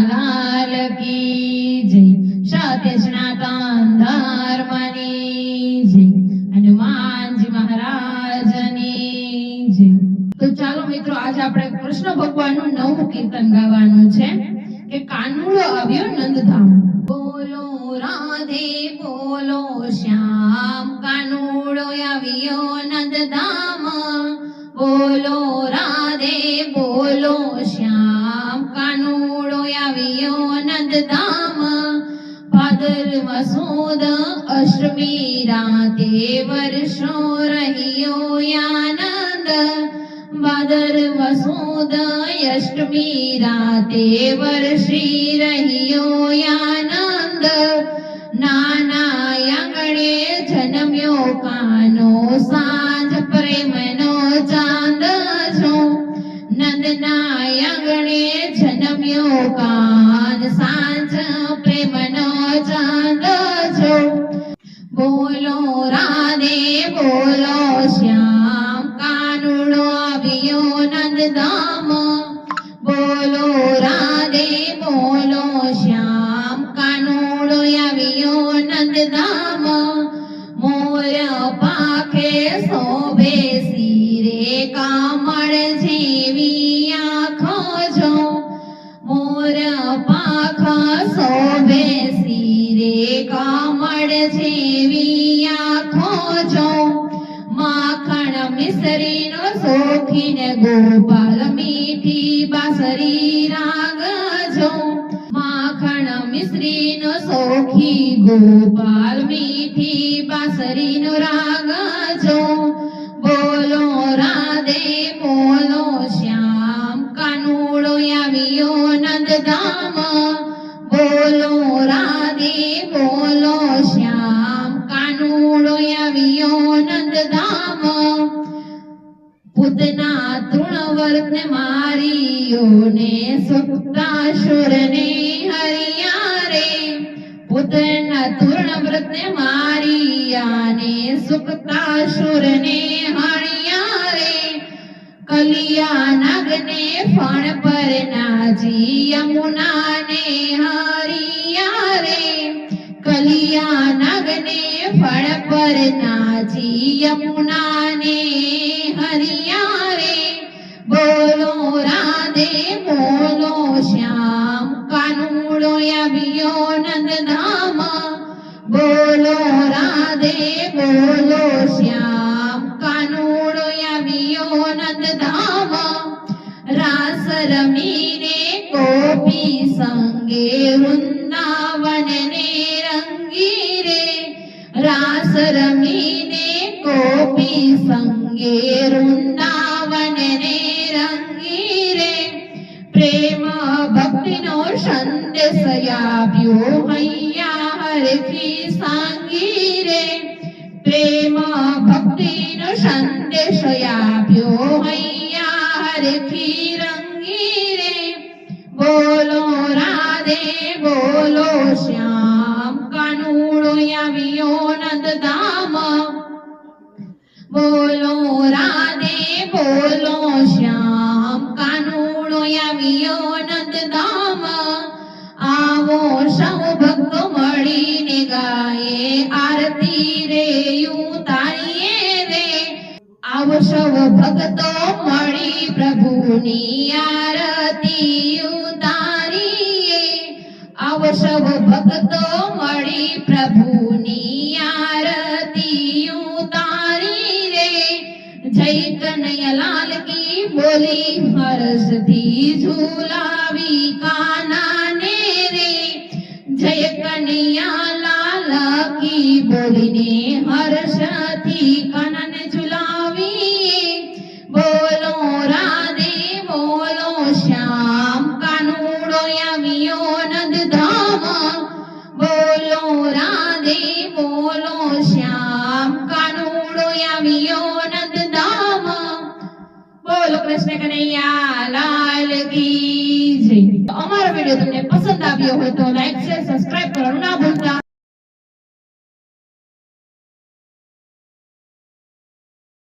લાલ કી જય, સત્ય સનાતન ધર્મની જય, હનુમાનજી મહારાજની જય। તો ચાલો મિત્રો, આજે આપણે કૃષ્ણ ભગવાનનું નવું કીર્તન ગાવાનું છે કે કાનુડો આવ્યો નંદધામ। બોલો રાધે બોલો શ્યામ, કાનુડો આવ્યો નંદધામ। બોલો રાધે બોલો શ્યામ, કાનુડો આવ્યો નંદધામ। ભાદરવા સુદ અષ્ટમી રાતે વર્ષો રહ્યો આનંદ। ભાદરવા સુદ અષ્ટમી રાતે વર્ષી રહ્યો આનંદ। નાના આંગણે જન્મ્યો કાનો, સાંજ પ્રેમનો ચાંદ છો। નંદના આંગણે જન્મ્યો કાન, સાંજ પ્રેમનો ચાંદ છો। બોલો રાધે બોલો શ્યામ, કાનુડો આવ્યો નંદધામ। બોલો રાધે બોલો શ્યામ, કાનુડો આવ્યો નંદધામ। મોર પાખે શોભે શિરે, કામળ જેવી આંખો છો। મોર પાખા શોભે શિરે, કામળ જેવી આંખો છો। માખણ મિશ્રીનો શોખીન ગોપાલ, મીઠી બાંસરી રાગ છો। માખણ મિશ્રીનો શોખી ગોપાલ, મીઠી બાંસરીનો રાગ છો। બોલો રાધે બોલો શ્યામ, કાનુડો આવ્યો નંદધામ। બોલો રાધે બોલો શ્યામ, કાનુડો આવ્યો નંદધામ। પૂતના તૃણવર્તને મારીઓને, સુક્તાસુરને હરિયા રે। પૂતના તૃણવ્રતને મારિયાને, સુક્તાસુરને હરિયા રે। કલિયા નાગને ફણ પર નાજી, યમુનાને હરિયા રે। કલિયા નાગને ફળ પર નાજી, યમુનાને હરિયા રે। બોલો રાધે બોલો શ્યામ, કાનુડો આવ્યો નંદધામ। બોલો રાધે બોલો શ્યામ, કાનુડો આવ્યો નંદધામ। રાસ રમીને ગોપી સંગે, વૃંદાવનને રંગી રે। રાસ રમીને ગોપી સંગે, વૃંદાવનને રંગી રે। પ્રેમ ભક્તિનો સંદેશ આપ્યો, હૈયા હરખી સાંગી રે। પ્રેમ ભક્તિનો સંદેશ આપ્યો, હૈયા હરખી રંગી રે। બોલો રાધે બોલો શ્યામ, કાનુડો આવ્યો નંદધામ। બોલો રાધે બોલો શ્યામ, કાનુડો આવ્યો નંદધામ। આવો સૌ ભક્તો મળીને ગાયે, આરતી રે ઉતારીએ રે। આવો સૌ ભક્તો મળી પ્રભુની આરતી ઉતારીએ। આવો સૌ ભક્તો મળી પ્રભુની આરતી ઉતારી રે। જય કનૈયાલાલ કી બોલી, હર્ષથી ઝુલાવી કાનાને રે। જય કનૈયાલાલ કી બોલીને, હર્ષથી કાનાને ઝુલાવી। બોલો રાધે બોલો શ્યામ, કાનુડો આવ્યો નંદધામ। બોલો રાધે બોલો શ્યામ, કાનુડો આવ્યો નંદધામ। બોલો કૃષ્ણ કનૈયા લાલ કી જય। અમારો વિડિયો તમને પસંદ આવ્યો હોય તો લાઈક શેર સબસ્ક્રાઇબ કરવાનું ના ભૂલતા।